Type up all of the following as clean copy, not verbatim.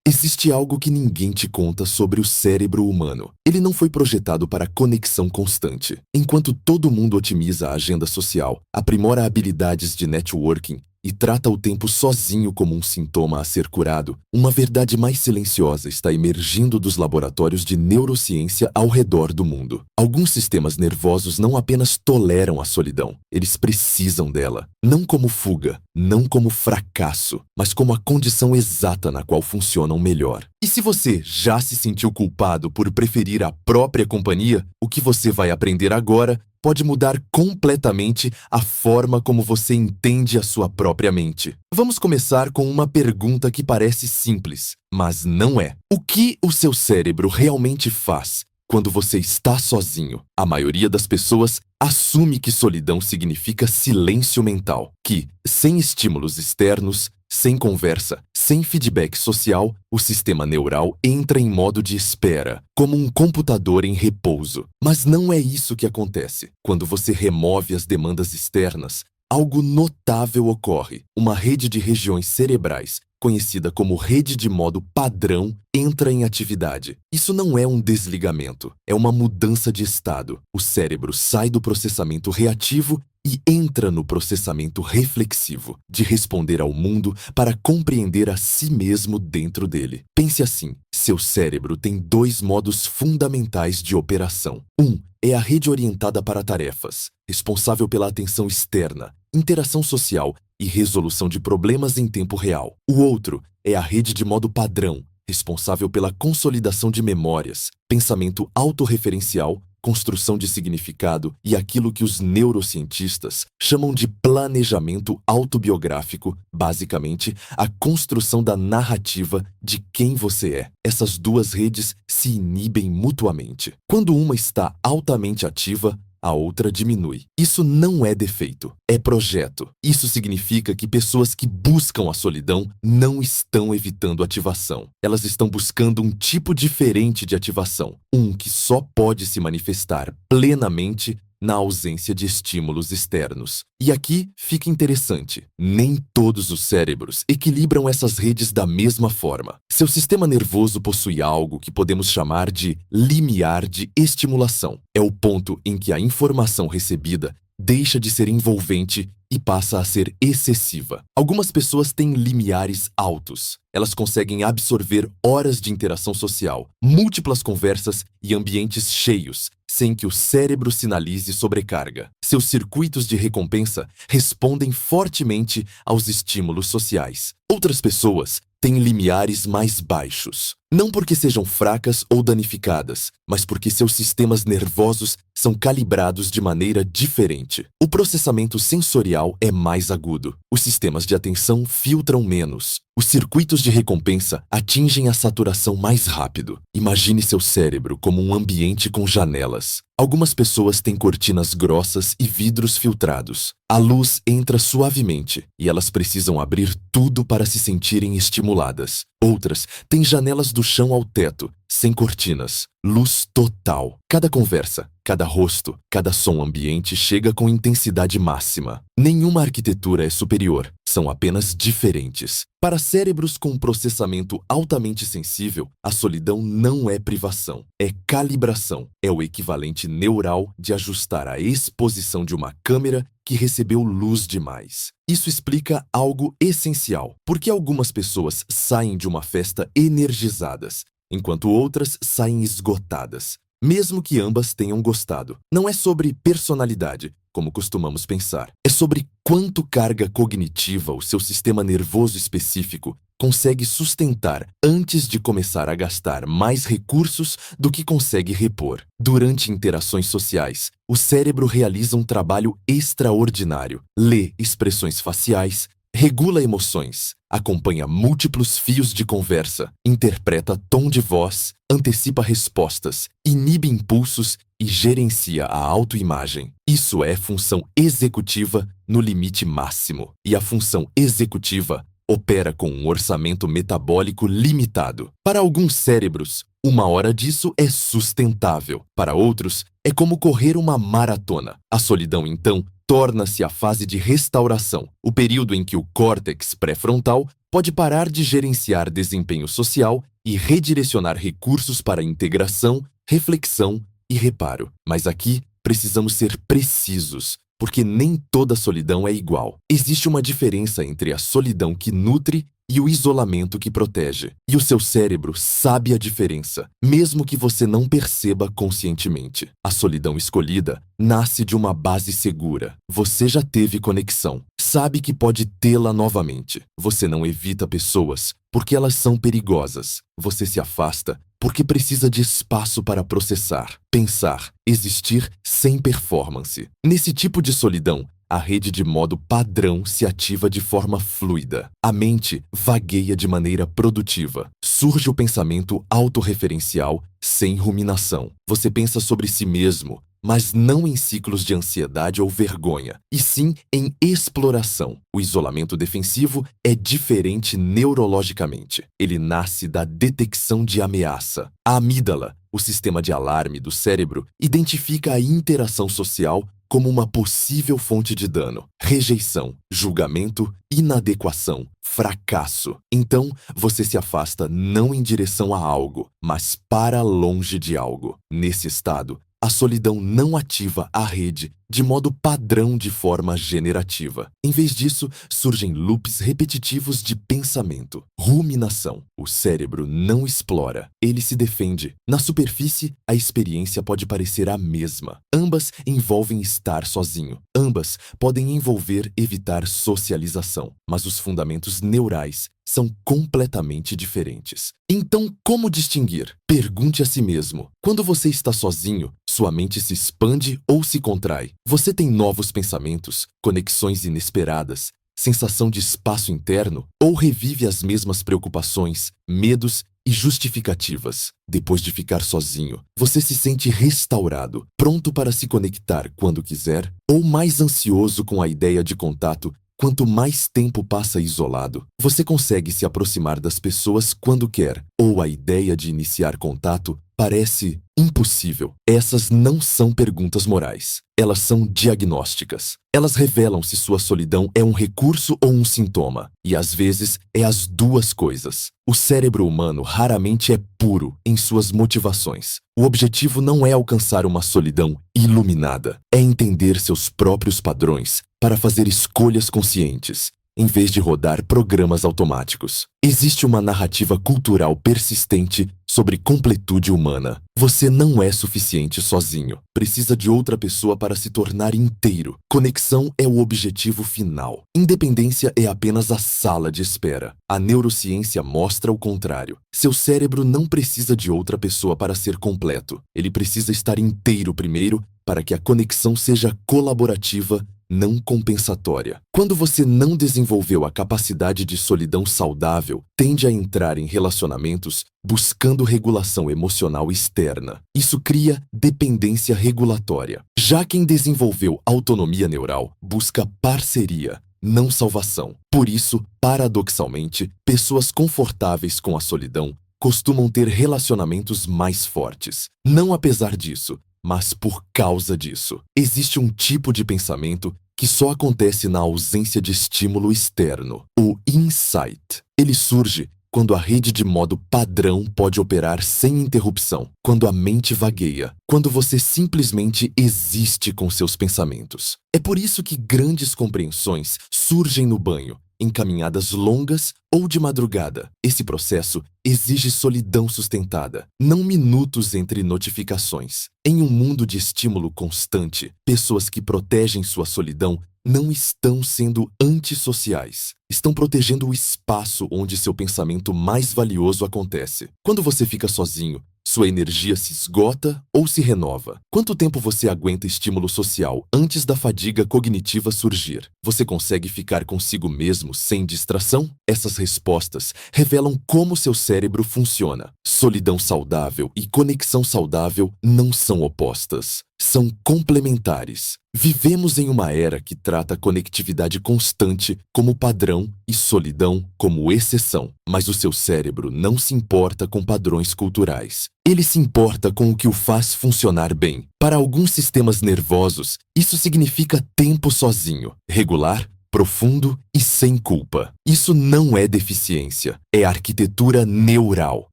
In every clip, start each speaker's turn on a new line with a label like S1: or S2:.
S1: Existe algo que ninguém te conta sobre o cérebro humano. Ele não foi projetado para conexão constante. Enquanto todo mundo otimiza a agenda social, aprimora habilidades de networking e trata o tempo sozinho como um sintoma a ser curado, uma verdade mais silenciosa está emergindo dos laboratórios de neurociência ao redor do mundo. Alguns sistemas nervosos não apenas toleram a solidão, eles precisam dela. Não como fuga, não como fracasso, mas como a condição exata na qual funcionam melhor. E se você já se sentiu culpado por preferir a própria companhia, o que você vai aprender agora pode mudar completamente a forma como você entende a sua própria mente. Vamos começar com uma pergunta que parece simples, mas não é. O que o seu cérebro realmente faz quando você está sozinho? A maioria das pessoas assume que solidão significa silêncio mental, que, sem estímulos externos, sem conversa, sem feedback social, o sistema neural entra em modo de espera, como um computador em repouso. Mas não é isso que acontece. Quando você remove as demandas externas, algo notável ocorre. Uma rede de regiões cerebrais, conhecida como rede de modo padrão, entra em atividade. Isso não é um desligamento, é uma mudança de estado. O cérebro sai do processamento reativo e entra no processamento reflexivo, de responder ao mundo para compreender a si mesmo dentro dele. Pense assim, seu cérebro tem dois modos fundamentais de operação. Um é a rede orientada para tarefas, responsável pela atenção externa, interação social e resolução de problemas em tempo real. O outro é a rede de modo padrão, responsável pela consolidação de memórias, pensamento autorreferencial, construção de significado e aquilo que os neurocientistas chamam de planejamento autobiográfico, basicamente, a construção da narrativa de quem você é. Essas duas redes se inibem mutuamente. Quando uma está altamente ativa, a outra diminui. Isso não é defeito, é projeto. Isso significa que pessoas que buscam a solidão não estão evitando ativação. Elas estão buscando um tipo diferente de ativação, um que só pode se manifestar plenamente na ausência de estímulos externos. E aqui fica interessante, nem todos os cérebros equilibram essas redes da mesma forma. Seu sistema nervoso possui algo que podemos chamar de limiar de estimulação. É o ponto em que a informação recebida deixa de ser envolvente e passa a ser excessiva. Algumas pessoas têm limiares altos. Elas conseguem absorver horas de interação social, múltiplas conversas e ambientes cheios, sem que o cérebro sinalize sobrecarga. Seus circuitos de recompensa respondem fortemente aos estímulos sociais. Outras pessoas têm limiares mais baixos. Não porque sejam fracas ou danificadas, mas porque seus sistemas nervosos são calibrados de maneira diferente. O processamento sensorial é mais agudo. Os sistemas de atenção filtram menos. Os circuitos de recompensa atingem a saturação mais rápido. Imagine seu cérebro como um ambiente com janelas. Algumas pessoas têm cortinas grossas e vidros filtrados. A luz entra suavemente e elas precisam abrir tudo para se sentirem estimuladas. Outras têm janelas do chão ao teto, sem cortinas, luz total. Cada conversa, cada rosto, cada som ambiente chega com intensidade máxima. Nenhuma arquitetura é superior, são apenas diferentes. Para cérebros com processamento altamente sensível, a solidão não é privação, é calibração. É o equivalente neural de ajustar a exposição de uma câmera que recebeu luz demais. Isso explica algo essencial. Por que algumas pessoas saem de uma festa energizadas, enquanto outras saem esgotadas, mesmo que ambas tenham gostado? Não é sobre personalidade, como costumamos pensar. É sobre quanto carga cognitiva o seu sistema nervoso específico consegue sustentar antes de começar a gastar mais recursos do que consegue repor. Durante interações sociais, o cérebro realiza um trabalho extraordinário. Lê expressões faciais, regula emoções, acompanha múltiplos fios de conversa, interpreta tom de voz, antecipa respostas, inibe impulsos e gerencia a autoimagem. Isso é função executiva no limite máximo. E a função executiva opera com um orçamento metabólico limitado. Para alguns cérebros, 1 hora disso é sustentável. Para outros, é como correr uma maratona. A solidão, então, torna-se a fase de restauração, o período em que o córtex pré-frontal pode parar de gerenciar desempenho social e redirecionar recursos para integração, reflexão e reparo. Mas aqui precisamos ser precisos, porque nem toda solidão é igual. Existe uma diferença entre a solidão que nutre e o isolamento que protege. E o seu cérebro sabe a diferença, mesmo que você não perceba conscientemente. A solidão escolhida nasce de uma base segura. Você já teve conexão, sabe que pode tê-la novamente. Você não evita pessoas porque elas são perigosas. Você se afasta porque precisa de espaço para processar, pensar, existir sem performance. Nesse tipo de solidão, a rede de modo padrão se ativa de forma fluida. A mente vagueia de maneira produtiva. Surge o pensamento autorreferencial sem ruminação. Você pensa sobre si mesmo, mas não em ciclos de ansiedade ou vergonha, e sim em exploração. O isolamento defensivo é diferente neurologicamente. Ele nasce da detecção de ameaça. A amígdala, o sistema de alarme do cérebro, identifica a interação social como uma possível fonte de dano, rejeição, julgamento, inadequação, fracasso. Então, você se afasta não em direção a algo, mas para longe de algo. Nesse estado, a solidão não ativa a rede de modo padrão de forma generativa. Em vez disso, surgem loops repetitivos de pensamento, ruminação. O cérebro não explora, ele se defende. Na superfície, a experiência pode parecer a mesma. Ambas envolvem estar sozinho. Ambas podem envolver evitar socialização, mas os fundamentos neurais são completamente diferentes. Então, como distinguir? Pergunte a si mesmo. Quando você está sozinho, sua mente se expande ou se contrai? Você tem novos pensamentos, conexões inesperadas, sensação de espaço interno ou revive as mesmas preocupações, medos e justificativas? Depois de ficar sozinho, você se sente restaurado, pronto para se conectar quando quiser ou mais ansioso com a ideia de contato? Quanto mais tempo passa isolado, você consegue se aproximar das pessoas quando quer, ou a ideia de iniciar contato parece impossível. Essas não são perguntas morais. Elas são diagnósticas. Elas revelam se sua solidão é um recurso ou um sintoma, e às vezes é as duas coisas. O cérebro humano raramente é puro em suas motivações. O objetivo não é alcançar uma solidão iluminada, é entender seus próprios padrões para fazer escolhas conscientes, em vez de rodar programas automáticos. Existe uma narrativa cultural persistente sobre completude humana. Você não é suficiente sozinho. Precisa de outra pessoa para se tornar inteiro. Conexão é o objetivo final. Independência é apenas a sala de espera. A neurociência mostra o contrário. Seu cérebro não precisa de outra pessoa para ser completo. Ele precisa estar inteiro primeiro para que a conexão seja colaborativa, não compensatória. Quando você não desenvolveu a capacidade de solidão saudável, tende a entrar em relacionamentos buscando regulação emocional externa. Isso cria dependência regulatória. Já quem desenvolveu autonomia neural busca parceria, não salvação. Por isso, paradoxalmente, pessoas confortáveis com a solidão costumam ter relacionamentos mais fortes. Não apesar disso, mas por causa disso. Existe um tipo de pensamento que só acontece na ausência de estímulo externo, o insight. Ele surge quando a rede de modo padrão pode operar sem interrupção, quando a mente vagueia, quando você simplesmente existe com seus pensamentos. É por isso que grandes compreensões surgem no banho, em caminhadas longas ou de madrugada. Esse processo exige solidão sustentada, não minutos entre notificações. Em um mundo de estímulo constante, pessoas que protegem sua solidão não estão sendo antissociais. Estão protegendo o espaço onde seu pensamento mais valioso acontece. Quando você fica sozinho, sua energia se esgota ou se renova? Quanto tempo você aguenta estímulo social antes da fadiga cognitiva surgir? Você consegue ficar consigo mesmo sem distração? Essas respostas revelam como seu cérebro funciona. Solidão saudável e conexão saudável não são opostas. são complementares. Vivemos em uma era que trata a conectividade constante como padrão e solidão como exceção, mas o seu cérebro não se importa com padrões culturais. Ele se importa com o que o faz funcionar bem. Para alguns sistemas nervosos, isso significa tempo sozinho, regular, profundo e sem culpa. Isso não é deficiência, é arquitetura neural.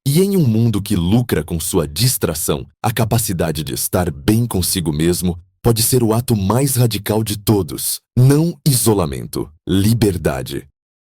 S1: E em um mundo que lucra com sua distração, a capacidade de estar bem consigo mesmo pode ser o ato mais radical de todos. Não isolamento, liberdade.